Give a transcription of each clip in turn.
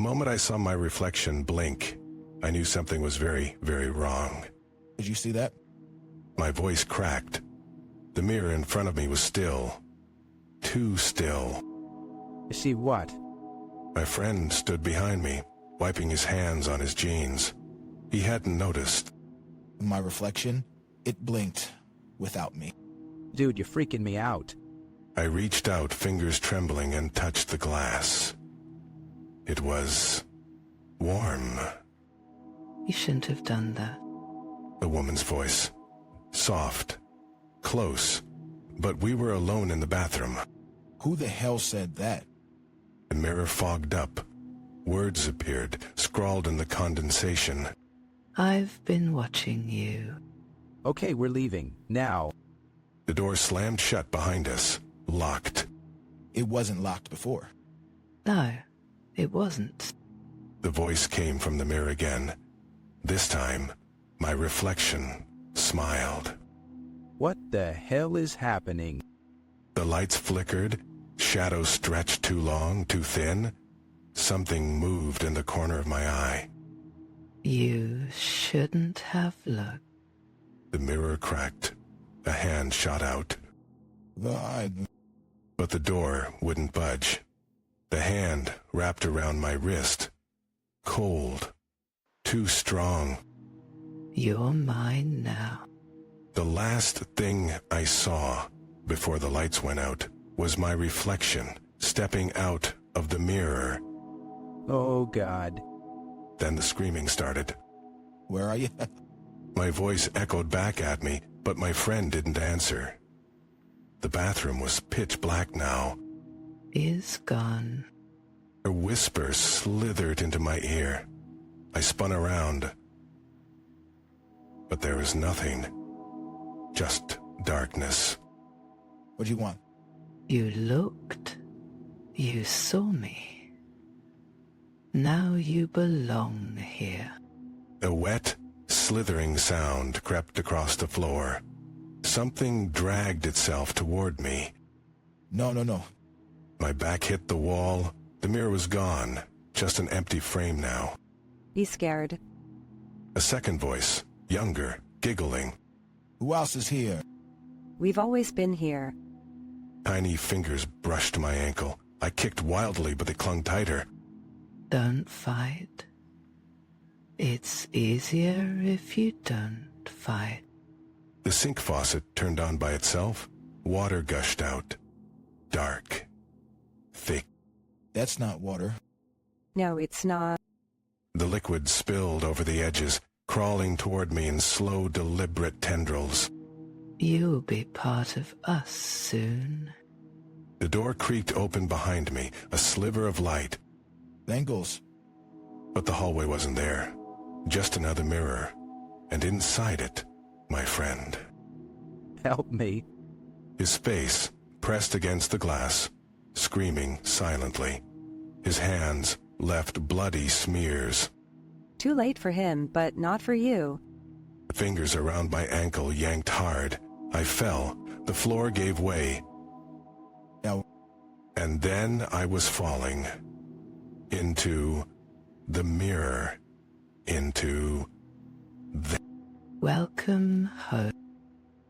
moment I saw my reflection blink, I knew something was very, very wrong. Did you see that? My voice cracked. The mirror in front of me was still. Too still. See what? My friend stood behind me, wiping his hands on his jeans. He hadn't noticed. My reflection, it blinked without me. Dude, you're freaking me out. I reached out, fingers trembling, and touched the glass. It was warm. You shouldn't have done that. A woman's voice. Soft. Close. But we were alone in the bathroom. Who the hell said that? The mirror fogged up. Words appeared, scrawled in the condensation. I've been watching you. Okay, we're leaving. Now. The door slammed shut behind us. Locked. It wasn't locked before. No, it wasn't. The voice came from the mirror again. This time, my reflection smiled. What the hell is happening? The lights flickered, shadows stretched too long, too thin. Something moved in the corner of my eye. You shouldn't have looked. The mirror cracked. A hand shot out. But the door wouldn't budge. The hand wrapped around my wrist. Cold. Too strong. You're mine now. The last thing I saw before the lights went out was my reflection stepping out of the mirror. Oh, God. Then the screaming started. Where are you? My voice echoed back at me, but my friend didn't answer. The bathroom was pitch black now. Is gone. Her whisper slithered into my ear. I spun around. But there was nothing. Just darkness. What do you want? You looked. You saw me. Now you belong here. A wet, slithering sound crept across the floor. Something dragged itself toward me. No. My back hit the wall. The mirror was gone. Just an empty frame now. Be scared. A second voice, younger, giggling. Who else is here? We've always been here. Tiny fingers brushed my ankle. I kicked wildly, but they clung tighter. Don't fight. It's easier if you don't fight. The sink faucet turned on by itself. Water gushed out. Dark. Thick. That's not water. No, it's not. The liquid spilled over the edges, crawling toward me in slow, deliberate tendrils. You'll be part of us soon. The door creaked open behind me, a sliver of light. Bengals. But the hallway wasn't there. Just another mirror. And inside it, my friend. Help me. His face pressed against the glass, screaming silently. His hands left bloody smears. Too late for him, but not for you. The fingers around my ankle yanked hard. I fell. The floor gave way. Now. And then I was falling. Into the mirror. Into the... Welcome home.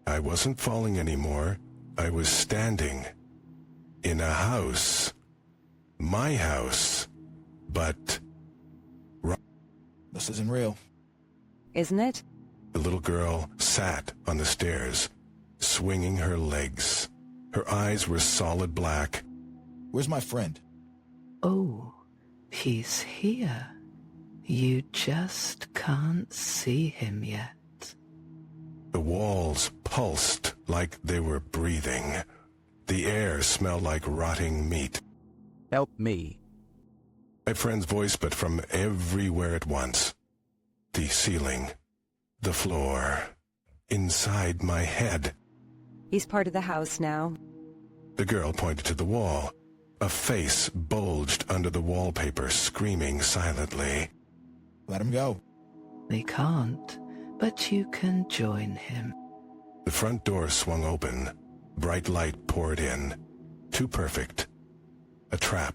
I wasn't falling anymore. I was standing. In a house. My house. But... This isn't real. Isn't it? The little girl sat on the stairs, swinging her legs. Her eyes were solid black. Where's my friend? Oh, he's here. You just can't see him yet. The walls pulsed like they were breathing. The air smelled like rotting meat. Help me. My friend's voice, but from everywhere at once. The ceiling. The floor. Inside my head. He's part of the house now. The girl pointed to the wall. A face bulged under the wallpaper, screaming silently. Let him go. We can't, but you can join him. The front door swung open. Bright light poured in. Too perfect. A trap.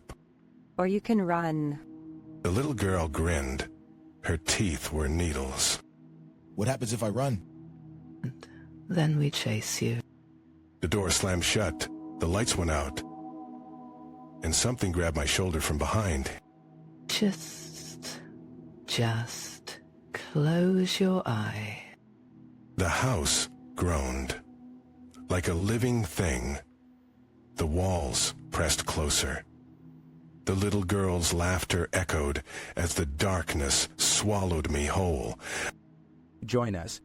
Or you can run. The little girl grinned. Her teeth were needles. What happens if I run? Then we chase you. The door slammed shut. The lights went out. And something grabbed my shoulder from behind. Just close your eye. The house groaned. Like a living thing. The walls pressed closer. The little girl's laughter echoed as the darkness swallowed me whole. Join us.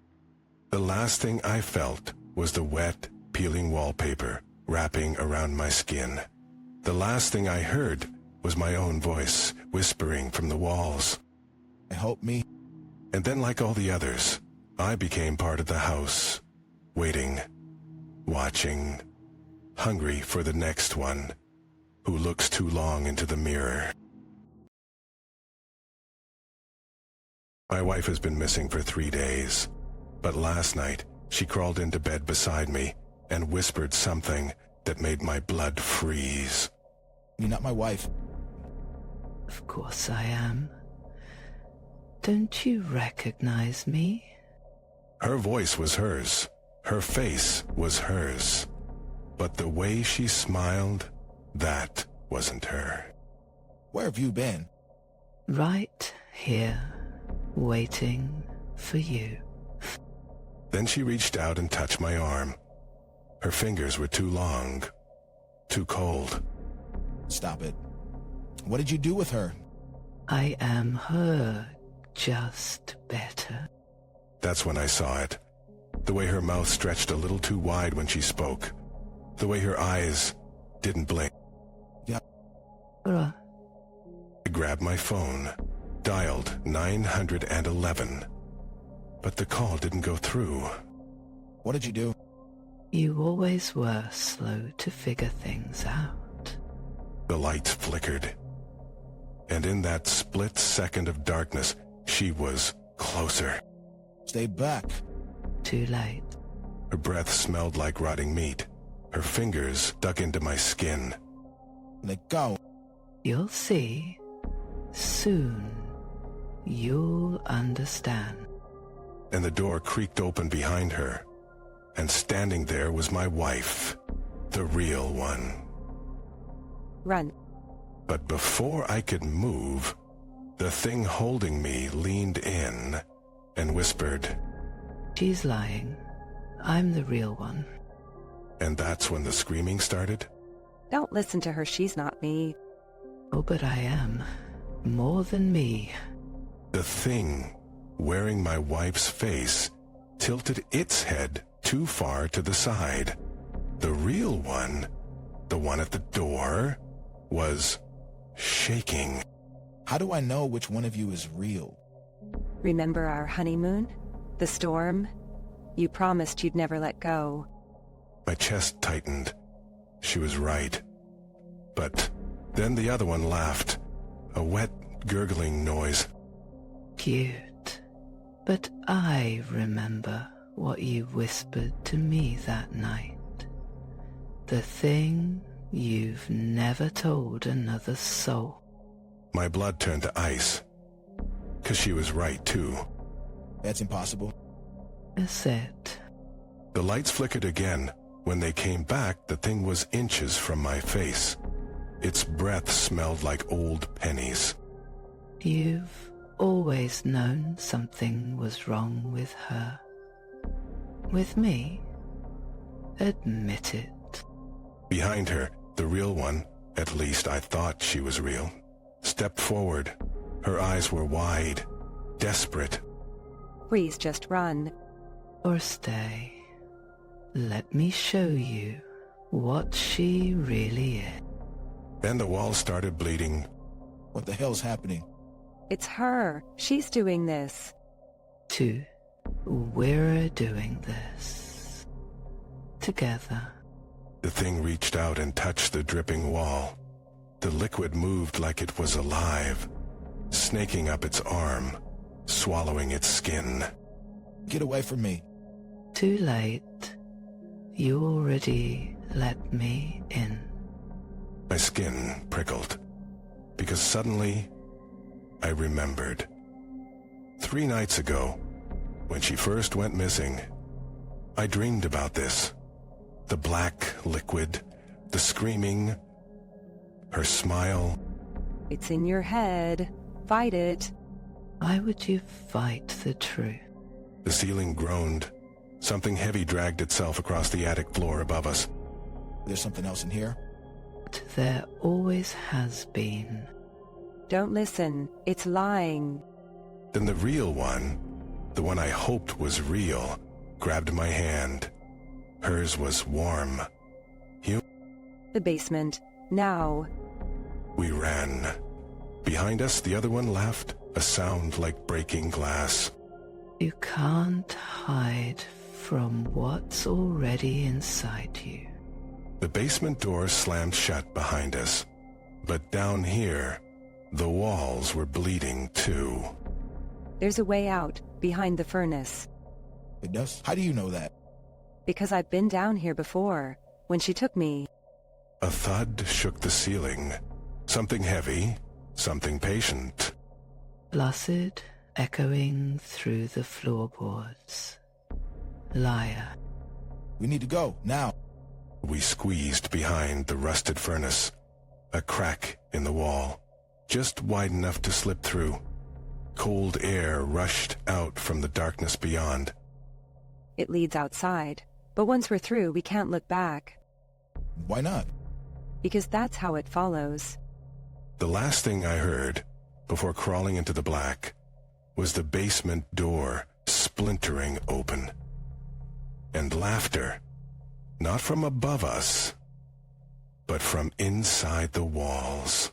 The last thing I felt was the wet, peeling wallpaper wrapping around my skin. The last thing I heard was my own voice whispering from the walls. Help me. And then, like all the others, I became part of the house, waiting, watching, hungry for the next one who looks too long into the mirror. My wife has been missing for 3 days, but last night she crawled into bed beside me and whispered something that made my blood freeze. You're not my wife. Of course I am. Don't you recognize me? Her voice was hers. Her face was hers. But the way she smiled, that wasn't her. Where have you been? Right here, waiting for you. Then she reached out and touched my arm. Her fingers were too long, too cold. Stop it. What did you do with her? I am her, just better. That's when I saw it. The way her mouth stretched a little too wide when she spoke. The way her eyes didn't blink. Bruh. I grabbed my phone, dialed 911. But the call didn't go through. What did you do? You always were slow to figure things out. The lights flickered. And in that split second of darkness, she was closer. Stay back. Too late. Her breath smelled like rotting meat. Her fingers dug into my skin. Let go. You'll see. Soon, you'll understand. And the door creaked open behind her. And standing there was my wife, the real one. Run. But before I could move, the thing holding me leaned in and whispered. She's lying. I'm the real one. And that's when the screaming started? Don't listen to her, she's not me. Oh, but I am. More than me. The thing, wearing my wife's face, tilted its head too far to the side. The real one, the one at the door, was shaking. How do I know which one of you is real? Remember our honeymoon? The storm? You promised you'd never let go. My chest tightened. She was right. But then the other one laughed. A wet, gurgling noise. Cute. But I remember what you whispered to me that night. The thing you've never told another soul. My blood turned to ice. 'Cause she was right, too. That's impossible. That's it. The lights flickered again. When they came back, the thing was inches from my face. Its breath smelled like old pennies. You've always known something was wrong with her. With me? Admit it. Behind her, the real one, at least I thought she was real, stepped forward. Her eyes were wide, desperate. Please just run. Or stay. Let me show you what she really is. Then the wall started bleeding. What the hell's happening? It's her. She's doing this. We're doing this. Together. The thing reached out and touched the dripping wall. The liquid moved like it was alive, snaking up its arm, swallowing its skin. Get away from me. Too late. You already let me in. My skin prickled, because suddenly I remembered. 3 nights ago, when she first went missing, I dreamed about this. The black liquid, the screaming, her smile. It's in your head. Fight it. Why would you fight the truth? The ceiling groaned. Something heavy dragged itself across the attic floor above us. There's something else in here? There always has been. Don't listen. It's lying. Then the real one, the one I hoped was real, grabbed my hand. Hers was warm. The basement. Now. We ran. Behind us, the other one laughed, a sound like breaking glass. You can't hide from what's already inside you. The basement door slammed shut behind us. But down here, the walls were bleeding too. There's a way out, behind the furnace. It does? How do you know that? Because I've been down here before, when she took me. A thud shook the ceiling. Something heavy, something patient. Placid, echoing through the floorboards. Liar. We need to go, now. We squeezed behind the rusted furnace. A crack in the wall, just wide enough to slip through. Cold air rushed out from the darkness beyond. It leads outside, but once we're through, we can't look back. Why not? Because that's how it follows. The last thing I heard, before crawling into the black, was the basement door splintering open. And laughter, not from above us, but from inside the walls.